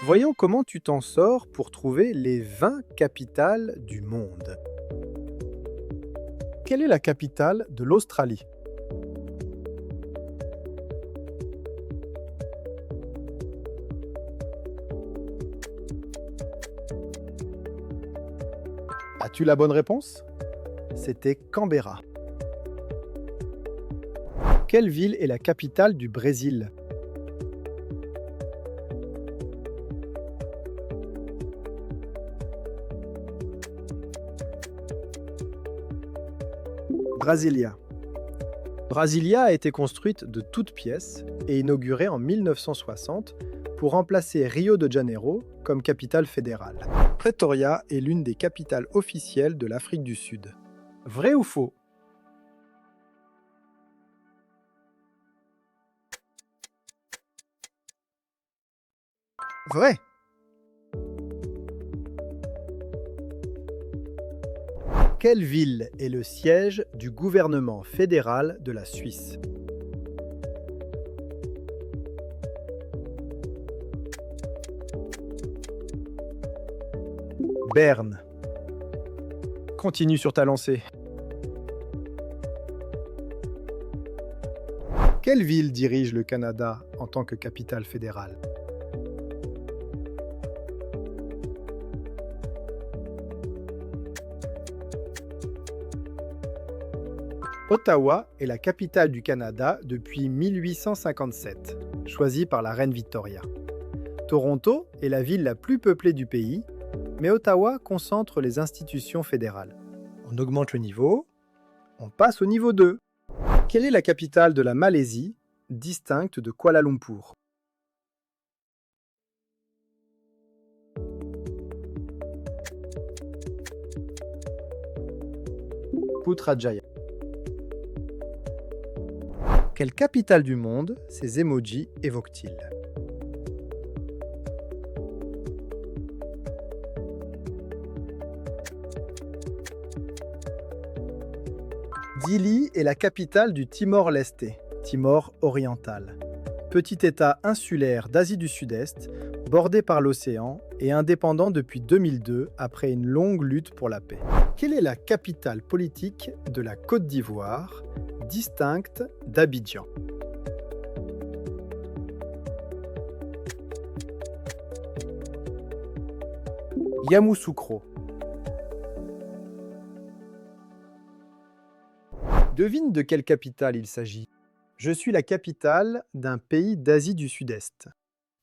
Voyons comment tu t'en sors pour trouver les 20 capitales du monde. Quelle est la capitale de l'Australie? As-tu la bonne réponse? C'était Canberra. Quelle ville est la capitale du Brésil? Brasilia. Brasilia a été construite de toutes pièces et inaugurée en 1960 pour remplacer Rio de Janeiro comme capitale fédérale. Pretoria est l'une des capitales officielles de l'Afrique du Sud. Vrai ou faux? Vrai. Quelle ville est le siège du gouvernement fédéral de la Suisse? Berne. Continue sur ta lancée. Quelle ville dirige le Canada en tant que capitale fédérale? Ottawa est la capitale du Canada depuis 1857, choisie par la reine Victoria. Toronto est la ville la plus peuplée du pays, mais Ottawa concentre les institutions fédérales. On augmente le niveau, on passe au niveau 2. Quelle est la capitale de la Malaisie, distincte de Kuala Lumpur? Putrajaya. Quelle capitale du monde ces emojis évoquent-ils? Dili est la capitale du Timor-Leste, Timor oriental. Petit État insulaire d'Asie du Sud-Est, bordé par l'océan et indépendant depuis 2002 après une longue lutte pour la paix. Quelle est la capitale politique de la Côte d'Ivoire, distincte d'Abidjan? Yamoussoukro. Devine de quelle capitale il s'agit. Je suis la capitale d'un pays d'Asie du Sud-Est.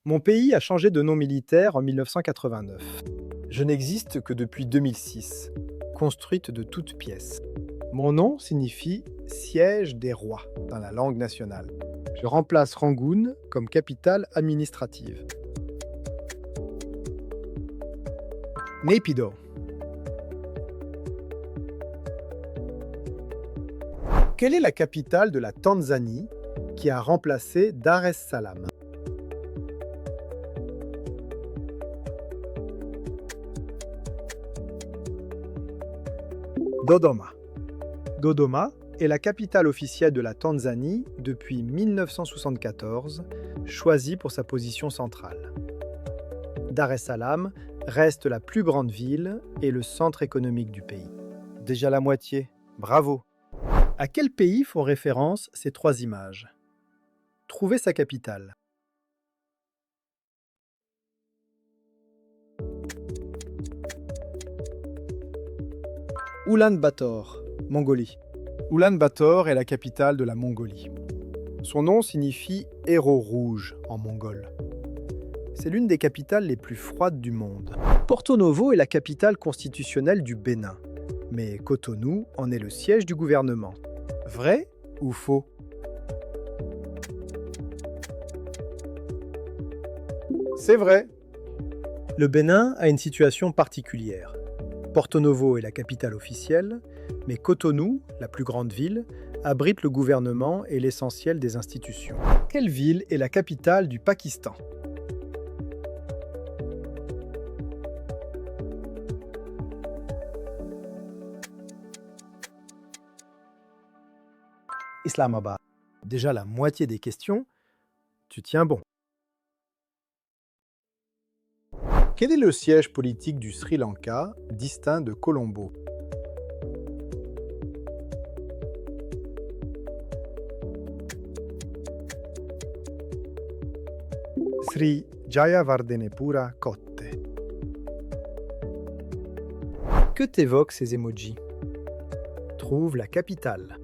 Mon pays a changé de nom militaire en 1989. Je n'existe que depuis 2006, construite de toutes pièces. Mon nom signifie siège des rois dans la langue nationale. Je remplace Rangoon comme capitale administrative. Naypyidaw. Quelle est la capitale de la Tanzanie qui a remplacé Dar es Salaam? Dodoma. Dodoma est la capitale officielle de la Tanzanie depuis 1974, choisie pour sa position centrale. Dar es Salaam reste la plus grande ville et le centre économique du pays. Déjà la moitié, bravo! À quel pays font référence ces trois images? Trouvez sa capitale. Oulan-Bator, Mongolie. Oulan-Bator est la capitale de la Mongolie. Son nom signifie héros rouge en mongol. C'est l'une des capitales les plus froides du monde. Porto-Novo est la capitale constitutionnelle du Bénin, mais Cotonou en est le siège du gouvernement. Vrai ou faux? C'est vrai. Le Bénin a une situation particulière. Porto-Novo est la capitale officielle, mais Cotonou, la plus grande ville, abrite le gouvernement et l'essentiel des institutions. Quelle ville est la capitale du Pakistan? Islamabad. Déjà la moitié des questions, tu tiens bon. Quel est le siège politique du Sri Lanka, distinct de Colombo? Sri Jayawardenepura Kotte. Que t'évoquent ces emojis? Trouve la capitale.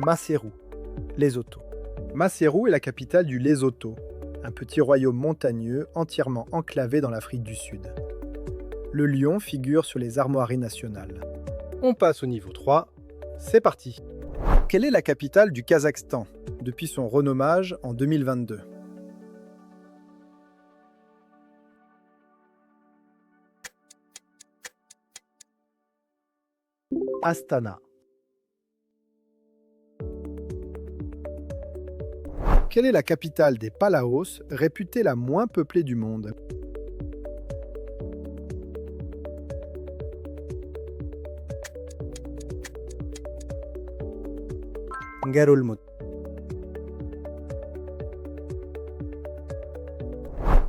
Maseru, Lesotho. Maseru est la capitale du Lesotho, un petit royaume montagneux entièrement enclavé dans l'Afrique du Sud. Le lion figure sur les armoiries nationales. On passe au niveau 3. C'est parti. Quelle est la capitale du Kazakhstan depuis son renommage en 2022? Astana. Quelle est la capitale des Palaos, réputée la moins peuplée du monde? Ngarulmud.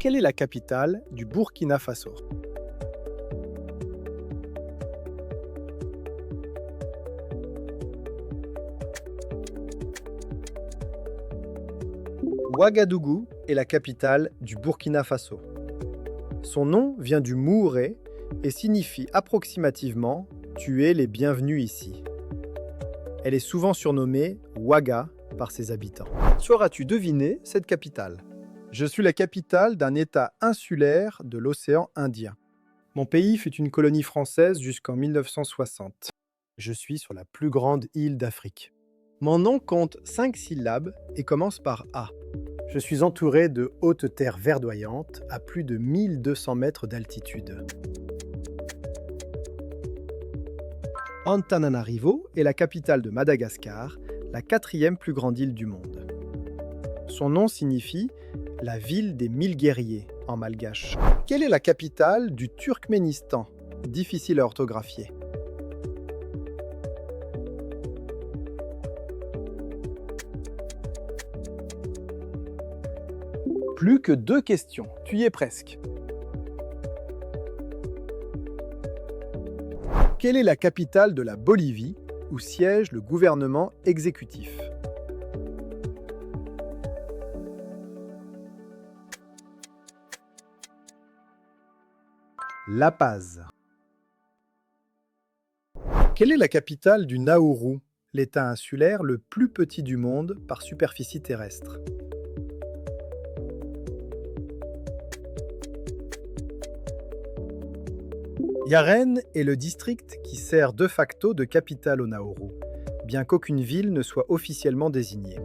Quelle est la capitale du Burkina Faso? Ouagadougou est la capitale du Burkina Faso. Son nom vient du mouré et signifie approximativement « tuer les bienvenus ici ». Elle est souvent surnommée Ouaga par ses habitants. Sauras-tu deviner cette capitale? Je suis la capitale d'un État insulaire de l'océan Indien. Mon pays fut une colonie française jusqu'en 1960. Je suis sur la plus grande île d'Afrique. Mon nom compte 5 syllabes et commence par A. Je suis entouré de hautes terres verdoyantes à plus de 1200 mètres d'altitude. Antananarivo est la capitale de Madagascar, la 4e plus grande île du monde. Son nom signifie « la ville des 1000 guerriers » en malgache. Quelle est la capitale du Turkménistan? Difficile à orthographier. Plus que 2 questions, tu y es presque. Quelle est la capitale de la Bolivie, où siège le gouvernement exécutif? La Paz. Quelle est la capitale du Nauru, l'État insulaire le plus petit du monde par superficie terrestre? Yaren est le district qui sert de facto de capitale au Nauru, bien qu'aucune ville ne soit officiellement désignée.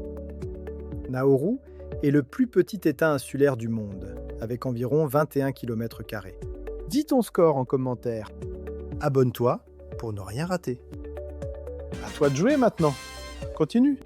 Nauru est le plus petit État insulaire du monde, avec environ 21 km². Dis ton score en commentaire. Abonne-toi pour ne rien rater. À toi de jouer maintenant. Continue.